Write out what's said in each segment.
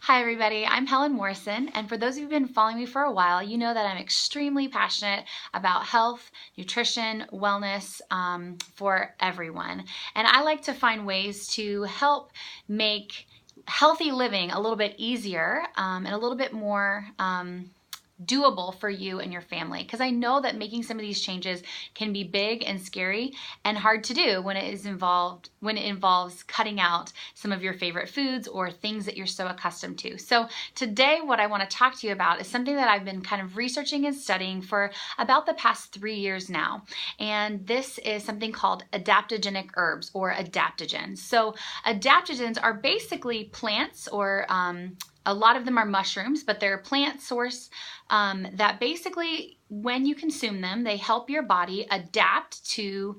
Hi everybody, I'm Helen Morrison, and for those of you who've been following me for a while, you know that I'm extremely passionate about health, nutrition, wellness for everyone. And I like to find ways to help make healthy living a little bit easier and a little bit more doable for you and your family, because I know that making some of these changes can be big and scary and hard to do when it involves cutting out some of your favorite foods or things that you're so accustomed to. So today what I want to talk to you about is something that I've been kind of researching and studying for about the past 3 years now, and this is something called adaptogenic herbs or adaptogens. So adaptogens are basically plants, or a lot of them are mushrooms, but they're a plant source that basically, when you consume them, they help your body adapt to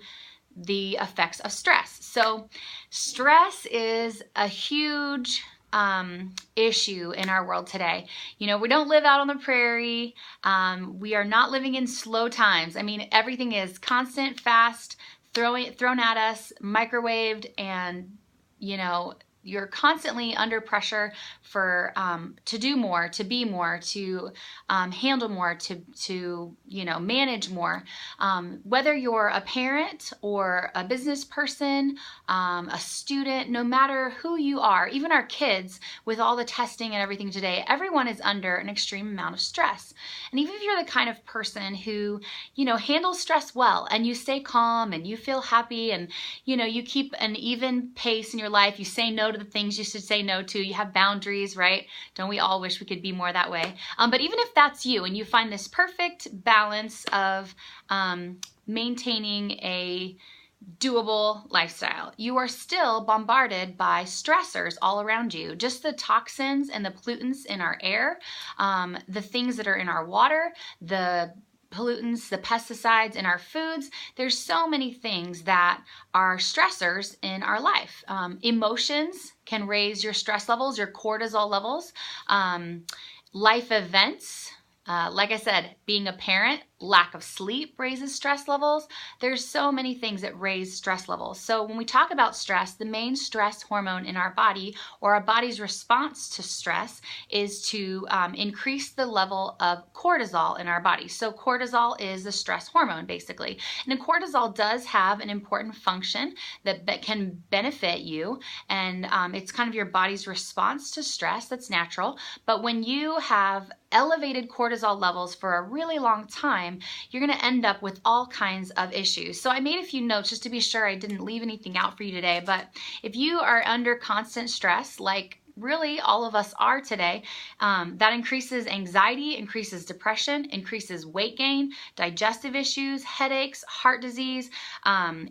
the effects of stress. So stress is a huge issue in our world today. You know, we don't live out on the prairie. We are not living in slow times. I mean, everything is constant, fast, thrown at us, microwaved, and, you know, you're constantly under pressure for to do more, to be more, to handle more, to manage more. Whether you're a parent or a business person, a student, no matter who you are, even our kids, with all the testing and everything today, everyone is under an extreme amount of stress. And even if you're the kind of person who, handles stress well, and you stay calm and you feel happy, and you keep an even pace in your life, you say no to the things you should say no to, you have boundaries, right? Don't we all wish we could be more that way? But even if that's you and you find this perfect balance of maintaining a doable lifestyle, you are still bombarded by stressors all around you. Just the toxins and the pollutants in our air, the things that are in our water, the pollutants, the pesticides in our foods. There's so many things that are stressors in our life. Emotions can raise your stress levels, your cortisol levels. Life events, like I said, being a parent, lack of sleep raises stress levels. There's so many things that raise stress levels. So when we talk about stress, the main stress hormone in our body, or our body's response to stress, is to increase the level of cortisol in our body. So cortisol is the stress hormone, basically. And cortisol does have an important function that can benefit you, and it's kind of your body's response to stress. That's natural. But when you have elevated cortisol levels for a really long time, you're going to end up with all kinds of issues. So I made a few notes just to be sure I didn't leave anything out for you today. But if you are under constant stress, like really all of us are today, that increases anxiety, increases depression, increases weight gain, digestive issues, headaches, heart disease,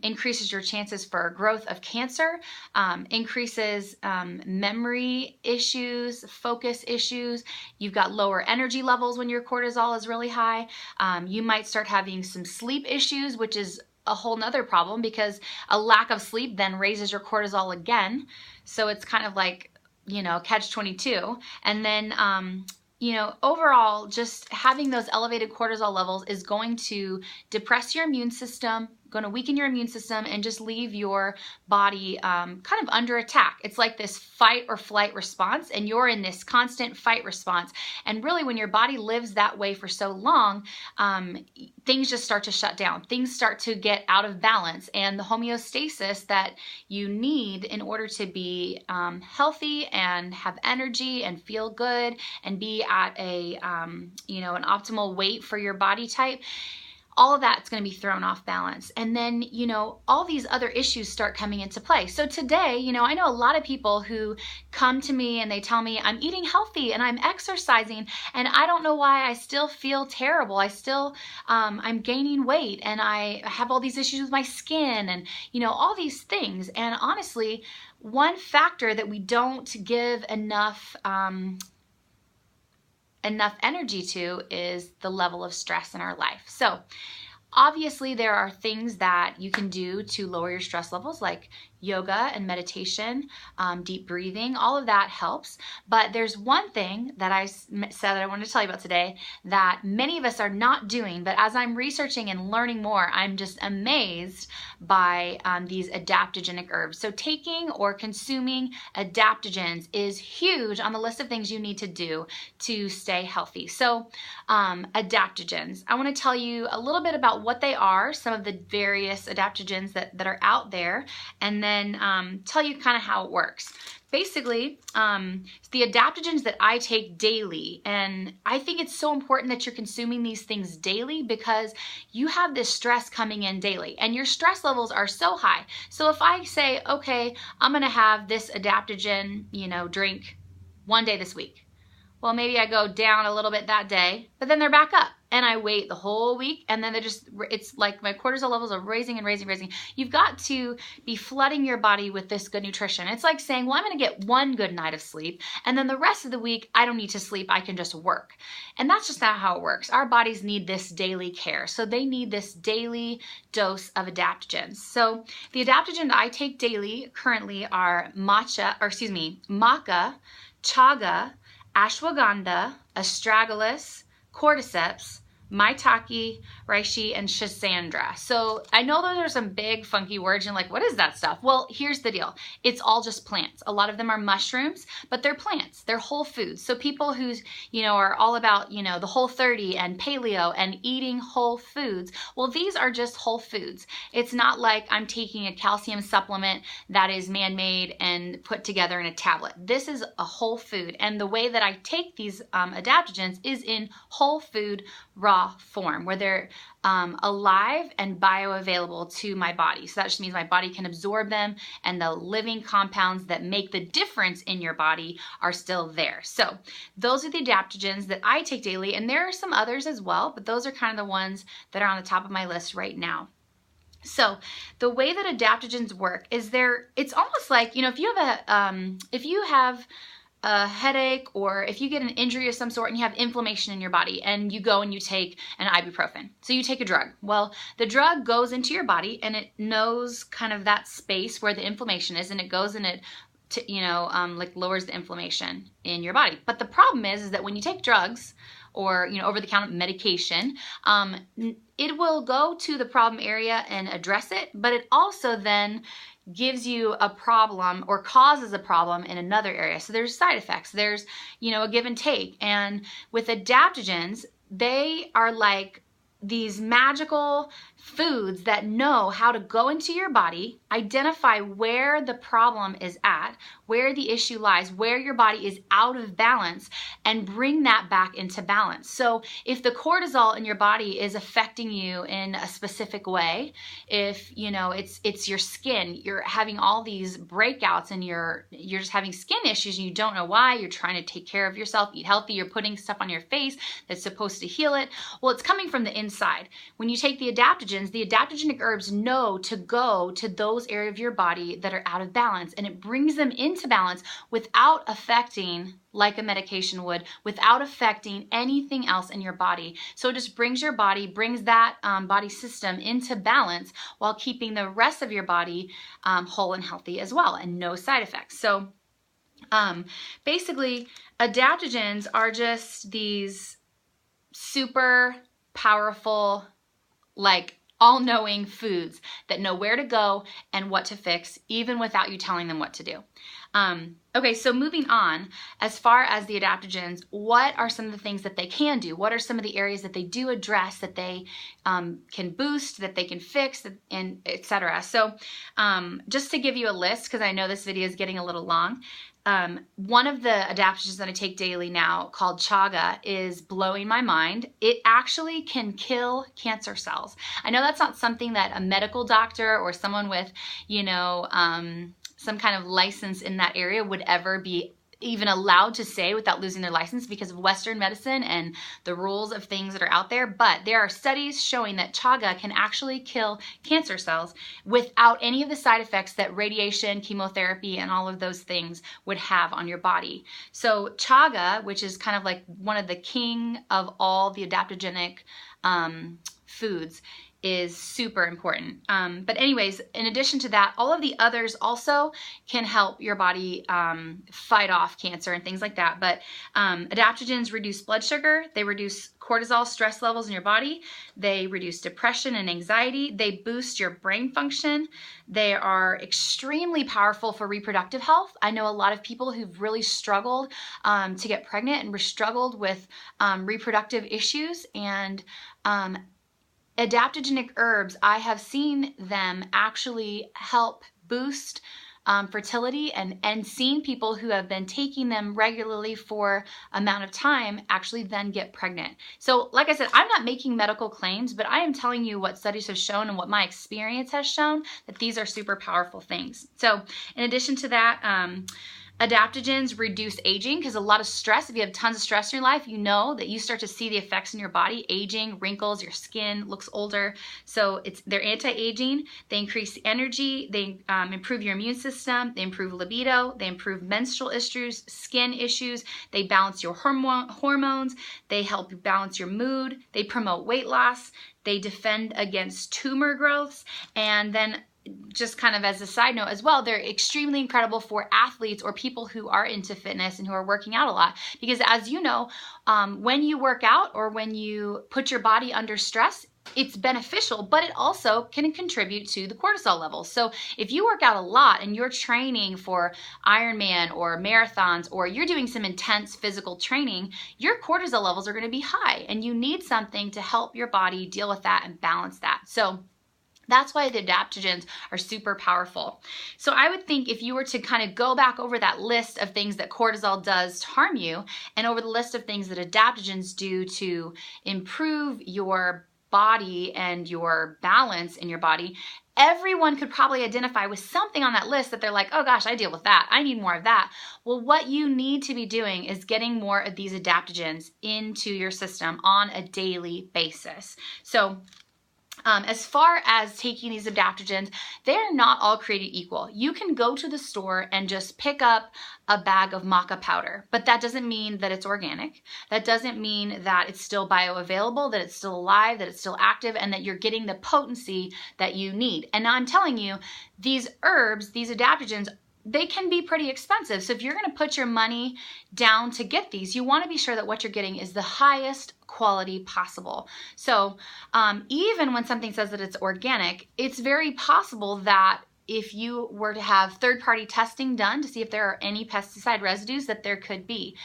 increases your chances for growth of cancer, increases memory issues, focus issues. You've got lower energy levels when your cortisol is really high. You might start having some sleep issues, which is a whole nother problem, because a lack of sleep then raises your cortisol again. So it's kind of like, catch-22. And then, overall, just having those elevated cortisol levels is going to depress your immune system, going to weaken your immune system, and just leave your body kind of under attack. It's like this fight or flight response, and you're in this constant fight response. And really, when your body lives that way for so long, things just start to shut down. Things start to get out of balance, and the homeostasis that you need in order to be healthy and have energy and feel good and be at a an optimal weight for your body type, all of that's going to be thrown off balance. And then, all these other issues start coming into play. So today, I know a lot of people who come to me and they tell me, I'm eating healthy and I'm exercising, and I don't know why I still feel terrible. I still, I'm gaining weight, and I have all these issues with my skin, and, all these things. And honestly, one factor that we don't give enough energy to is the level of stress in our life. So obviously there are things that you can do to lower your stress levels, like, yoga and meditation, deep breathing, all of that helps. But there's one thing that I said that I wanted to tell you about today that many of us are not doing, but as I'm researching and learning more, I'm just amazed by these adaptogenic herbs. So taking or consuming adaptogens is huge on the list of things you need to do to stay healthy. So adaptogens, I want to tell you a little bit about what they are, some of the various adaptogens that are out there, and then tell you kind of how it works. Basically, the adaptogens that I take daily, and I think it's so important that you're consuming these things daily because you have this stress coming in daily and your stress levels are so high. So if I say, okay, I'm gonna have this adaptogen, drink one day this week. Well, maybe I go down a little bit that day, but then they're back up. And I wait the whole week, and then it's like my cortisol levels are raising and raising. You've got to be flooding your body with this good nutrition. It's like saying, well, I'm gonna get one good night of sleep, and then the rest of the week, I don't need to sleep, I can just work. And that's just not how it works. Our bodies need this daily care. So they need this daily dose of adaptogens. So the adaptogen that I take daily currently are maca, chaga, ashwagandha, astragalus, cordyceps, maitake, reishi, and schisandra. So I know those are some big funky words. You're like, what is that stuff? Well, here's the deal. It's all just plants. A lot of them are mushrooms, but they're plants. They're whole foods. So people who, are all about, the Whole30 and paleo and eating whole foods, well, these are just whole foods. It's not like I'm taking a calcium supplement that is man-made and put together in a tablet. This is a whole food. And the way that I take these adaptogens is in whole food raw form, where they're alive and bioavailable to my body. So that just means my body can absorb them and the living compounds that make the difference in your body are still there. So those are the adaptogens that I take daily, and there are some others as well, but those are kind of the ones that are on the top of my list right now. So the way that adaptogens work is it's almost like, if you have a headache, or if you get an injury of some sort and you have inflammation in your body and you go and you take an ibuprofen. So you take a drug. Well, the drug goes into your body and it knows kind of that space where the inflammation is, and it goes and it lowers the inflammation in your body. But the problem is that when you take drugs or, over-the-counter medication, it will go to the problem area and address it, but it also then gives you a problem or causes a problem in another area. So there's side effects. There's, a give and take. And with adaptogens, they are like these magical foods that know how to go into your body, identify where the problem is at, where the issue lies, where your body is out of balance, and bring that back into balance. So if the cortisol in your body is affecting you in a specific way, if it's your skin, you're having all these breakouts and you're just having skin issues and you don't know why, you're trying to take care of yourself, eat healthy, you're putting stuff on your face that's supposed to heal it. Well, it's coming from the inside. When you take the adaptogenic herbs know to go to those areas of your body that are out of balance, and it brings them into balance without affecting, like a medication would, without affecting anything else in your body. So it just brings that body system into balance while keeping the rest of your body whole and healthy as well, and no side effects. So basically, adaptogens are just these super powerful, all-knowing foods that know where to go and what to fix, even without you telling them what to do. Okay, so moving on, as far as the adaptogens, what are some of the things that they can do? What are some of the areas that they do address, that they can boost, that they can fix, and etc.? So just to give you a list, because I know this video is getting a little long, one of the adaptogens that I take daily now, called chaga, is blowing my mind. It actually can kill cancer cells. I know that's not something that a medical doctor or someone with, some kind of license in that area would ever be even allowed to say without losing their license because of Western medicine and the rules of things that are out there. But there are studies showing that chaga can actually kill cancer cells without any of the side effects that radiation, chemotherapy, and all of those things would have on your body. So chaga, which is kind of like one of the king of all the adaptogenic foods, is super important. But anyways, in addition to that, all of the others also can help your body fight off cancer and things like that. But adaptogens reduce blood sugar, they reduce cortisol stress levels in your body, they reduce depression and anxiety, they boost your brain function, they are extremely powerful for reproductive health. I know a lot of people who've really struggled to get pregnant and struggled with reproductive issues, and adaptogenic herbs, I have seen them actually help boost fertility, and seen people who have been taking them regularly for amount of time actually then get pregnant. So like I said, I'm not making medical claims, but I am telling you what studies have shown and what my experience has shown, that these are super powerful things. So in addition to that, adaptogens reduce aging, because a lot of stress, if you have tons of stress in your life, you know that you start to see the effects in your body, aging, wrinkles, your skin looks older. So they're anti-aging, they increase energy, they improve your immune system, they improve libido, they improve menstrual issues, skin issues, they balance your hormones, they help you balance your mood, they promote weight loss, they defend against tumor growths, and then just kind of as a side note as well, they're extremely incredible for athletes or people who are into fitness and who are working out a lot. Because as you know, when you work out or when you put your body under stress, it's beneficial, but it also can contribute to the cortisol levels. So if you work out a lot and you're training for Ironman or marathons, or you're doing some intense physical training, your cortisol levels are going to be high, and you need something to help your body deal with that and balance that. So that's why the adaptogens are super powerful. So I would think if you were to kind of go back over that list of things that cortisol does to harm you, and over the list of things that adaptogens do to improve your body and your balance in your body, everyone could probably identify with something on that list that they're like, oh gosh, I deal with that. I need more of that. Well, what you need to be doing is getting more of these adaptogens into your system on a daily basis. So as far as taking these adaptogens, they're not all created equal. You can go to the store and just pick up a bag of maca powder, but that doesn't mean that it's organic. That doesn't mean that it's still bioavailable, that it's still alive, that it's still active, and that you're getting the potency that you need. And now I'm telling you, these herbs, these adaptogens, they can be pretty expensive. So if you're going to put your money down to get these, you want to be sure that what you're getting is the highest quality possible. So even when something says that it's organic, it's very possible that if you were to have third-party testing done to see if there are any pesticide residues, that there could be.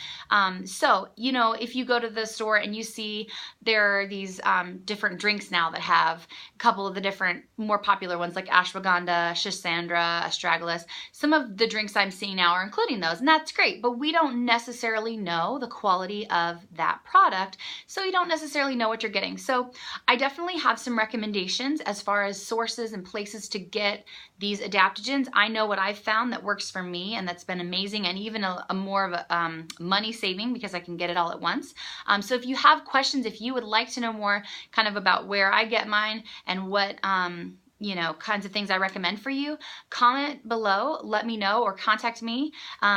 So, you know, if you go to the store and you see there are these different drinks now that have a couple of the different more popular ones like ashwagandha, schisandra, astragalus, some of the drinks I'm seeing now are including those, and that's great, but we don't necessarily know the quality of that product, so you don't necessarily know what you're getting. So I definitely have some recommendations as far as sources and places to get these adaptogens. I know what I've found that works for me, and that's been amazing, and even a more of a money saving, because I can get it all at once. So if you have questions, if you would like to know more kind of about where I get mine and what you know, kinds of things I recommend for you, comment below, let me know, or contact me.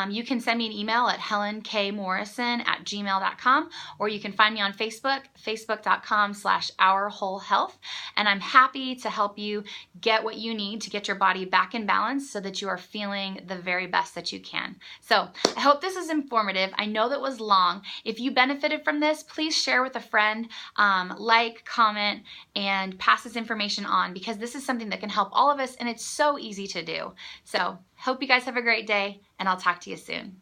You can send me an email at helenkmorrison@gmail.com, or you can find me on Facebook, facebook.com/ourwholehealth, and I'm happy to help you get what you need to get your body back in balance so that you are feeling the very best that you can. So I hope this is informative. I know that was long. If you benefited from this, please share with a friend, like, comment, and pass this information on, because this is something that can help all of us, and it's so easy to do. So hope you guys have a great day, and I'll talk to you soon.